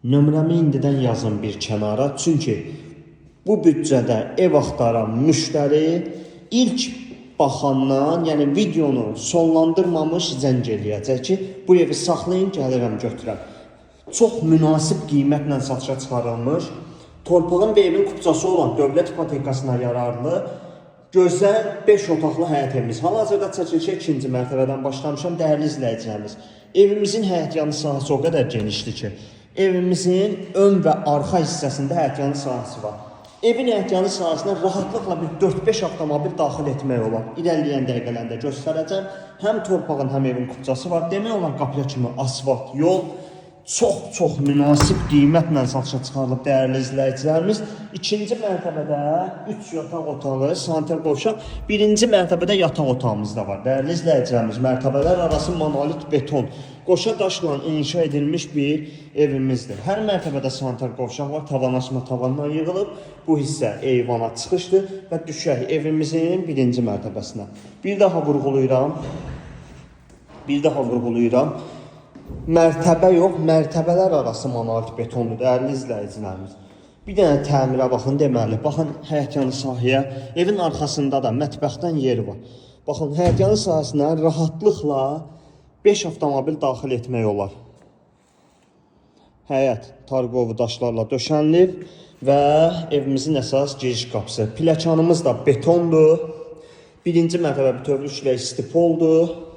Nömrəmi indidən yazın bir kənara. Çünki bu büdcədə ev axtaran müştəri ilk baxandan, yəni videonu sonlandırmamış zəng eləyəcək ki, bu evi saxlayın, gəlirəm götürəm. Çox münasib qiymətlə satışa çıxarılmış, torpağın və evin kupçası olan dövlət ipotekasına yararlı, gözəl 5 otaqlı həyət evimiz. Hal-hazırda çəkilişə 2-ci mərtəbədən başlamışam, dəyərli izləyicilərimiz. Evimizin həyətyanı sahəsi o qədər genişdir ki, evimizin ön və arxa hissəsində həyətyanı sahəsi var. Evin həyətyanı sahəsinə rahatlıqla bir 4-5 avtomobil daxil etmək olar. İrəliyən dəqiqələrdə göstərəcəm. Həm torpağın, həm evin kupçası var. Demək olar qapıya kimi asfalt yol. Çox münasib qiymətlə satışa çıxarılıb dəyərli izləyicilərimiz. 2-ci mərtəbədə 3 yataq otağı, sanitar qovşaq, 1-ci mərtəbədə yataq otağımız da var. Dəyərli izləyicilərimiz, mərtəbələr arası monolit beton, qoşa daşla inşa edilmiş bir evimizdir. Hər mərtəbədə sanitar qovşaq var, tavan açma tavandan yığılıb. Bu hissə eyvana çıxışdır və düşək evimizin 1-ci mərtəbəsinə. Bir daha vurğulayıram. Mərtəbə yox, mərtəbələr arası monolit betondur, dəyərli izləyicilərimiz. Bir dənə təmirə baxın, deməli, baxın həyətyanı sahəyə, evin arxasında da mətbəxdən yer var. Baxın, həyətyanı sahəsinə rahatlıqla 5 avtomobil daxil etmək olar. Həyət tarqovu daşlarla döşənilib və evimizin əsas giriş qapısı. Pilləkənimiz da betondur. 1-ci mərtəbə bütövlüklə istipoldur.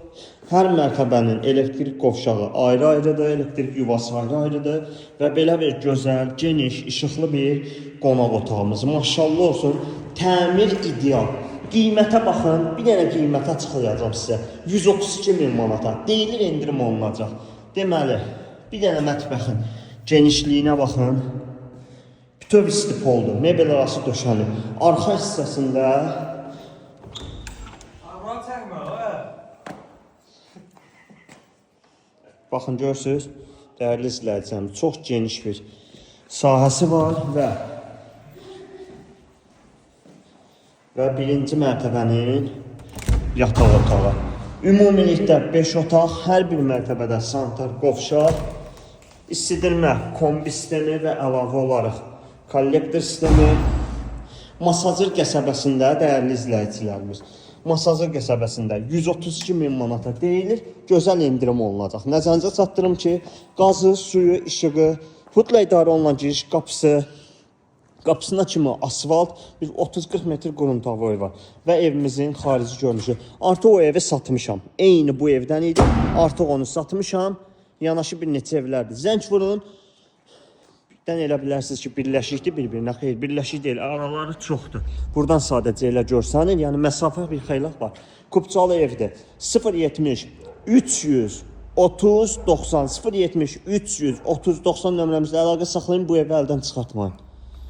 Hər mərtəbənin elektrik qovşağı ayrı-ayrıdır, elektrik yuvası ayrı-ayrıdır və belə bir gözəl, geniş, işıqlı bir qonaq otağımız. Maşallah olsun, təmir ideal. Qiymətə baxın, bir dənə qiymətə açıqlayacağım sizə. 132.000 manata, deyilir endirim olunacaq. Deməli, bir dənə mətbəxin genişliyinə baxın. Bütöv istipoldur, mebel arası döşənib. Arxa hissəsində baxın, görürsünüz, dəyərli izləyicilərimiz, çox geniş bir sahəsi var və 1-ci mərtəbənin yataq otağı. Ümumilikdə 5 otaq, hər bir mərtəbədə sanitar qovşaq, istidirmə, kombi sistemi və əlavə olaraq kollektor sistemi. Masazır qəsəbəsində, dəyərli izləyicilərimiz, Masazır qəsəbəsində 132.000 manata deyilir, gözəl endirim olunacaq. Nəzərinizə çatdırım ki, qazı, suyu, işığı, hudla idarə olunan giriş qapısı, qapısına kimi asfalt, bir 30-40 metr quruntavoy var və evimizin xarici görünüşü. Artıq o evi satmışam. Eyni bu evdən idi, artıq onu satmışam. Yanaşı bir neçə evlərdir. Zəng vurun. Elə bilərsiniz ki, birləşikdir bir-birinə. Xeyr, birləşik deyil, araları çoxdur. Buradan sadəcə elə görsənir, yəni məsafə bir xeylaq var. Kupçalı evdir. 070 300 30 90 070 300 30 90 nömrəmizlə əlaqə saxlayın, bu evi əldən çıxartmayın.